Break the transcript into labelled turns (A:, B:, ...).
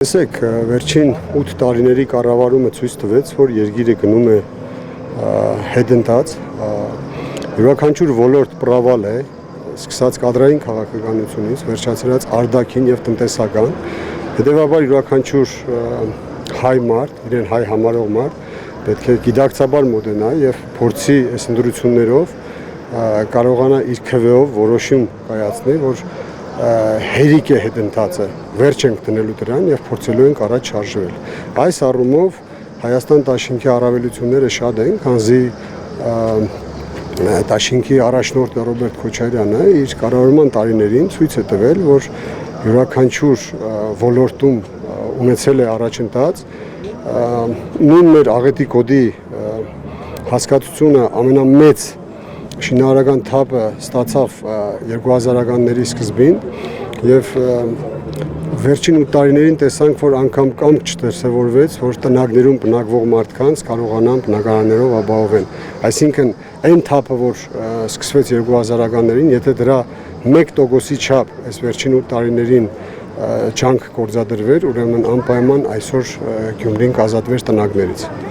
A: Տեսեք, վերջին 8 տարիների կառավարումը ցույց տվեց, որ երկիրը գնում է հետընթաց, յուրաքանչյուր ոլորտ պրավալ է, սկսած կադրային քաղաքականությունից, վերջացրած արտաքին եւ տնտեսական, հետեւաբար յուրաքանչյուր հայ մարդ, իրեն հայ համարող մարդ պետք է գիտակցաբար մոտենա եւ փորձի այս ընտրություններով կարողանա իր քվեով որոշում կայացնել, որ հերիք է հետընթացը, վերջ ենք դնելու դրան եւ փորձելու ենք առաջ շարժվել։ Այս առումով Հայաստան դաշինքի առավելությունները շատ են, քանզի դաշինքի առաջնորդը Ռոբերտ Քոչարյանը իր կառավարման տարիներին ցույց է տվել, որ յուրաքանչյուր ոլորտում ունեցել է առաջընթաց, նույն մեր աղետի կոդի հասկացությունը ամենամեծ շինարարական թափը ստացավ 2000-ականների սկզբին եւ վերջին 8 տարիներին տեսանք, որ անգամ կամք չդրսևորվեց, որ տնագներում բնակվող մարդկանց կարողանան բնակարաններով ապահովել։ Այսինքն այն թափը, որ սկսվեց 2000-ականներին, եթե դրա 1%-ի չափ այս վերջին 8 տարիներին ջանք գործադրվեր, ուրեմն անպայման այսօր Գյումրին կազատվեր տնագներից։